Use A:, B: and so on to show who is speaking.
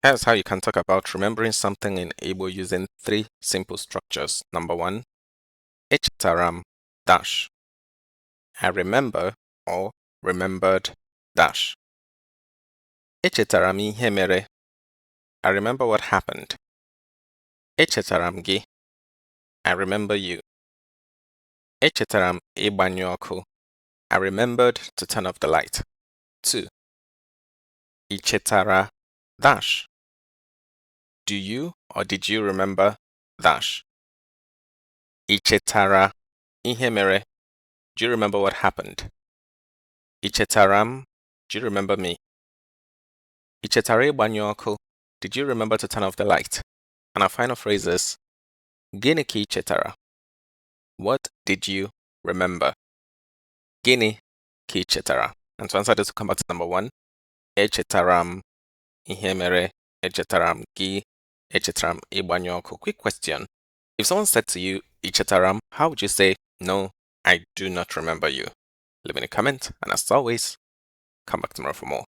A: Here's how you can talk about remembering something in Igbo using three simple structures. Number one, echetaram dash. I remember or remembered dash. Echetaram ihe mere. I remember what happened. Echetaram gi. I remember you. Echetaram ịgbanyụ ọkụ. I remembered to turn off the light. 2. Ichetara dash. Do you or did you remember dash? Ichetara ihe mere. Do you remember what happened? Ichetaram. Do you remember me? Ichetara ịgbanyụ ọkụ. Did you remember to turn off the light? And our final phrase is Gịnị ka ichetara? What did you remember? Gịnị ka ichetara? And to answer this, we'll come back to number one. Echetaram ihe mere. Echetaram gi. Echetaram ịgbanyụ ọkụ. Quick question. If someone said to you, Ichetaram, how would you say, no, I do not remember you? Leave in a comment, and as always, come back tomorrow for more.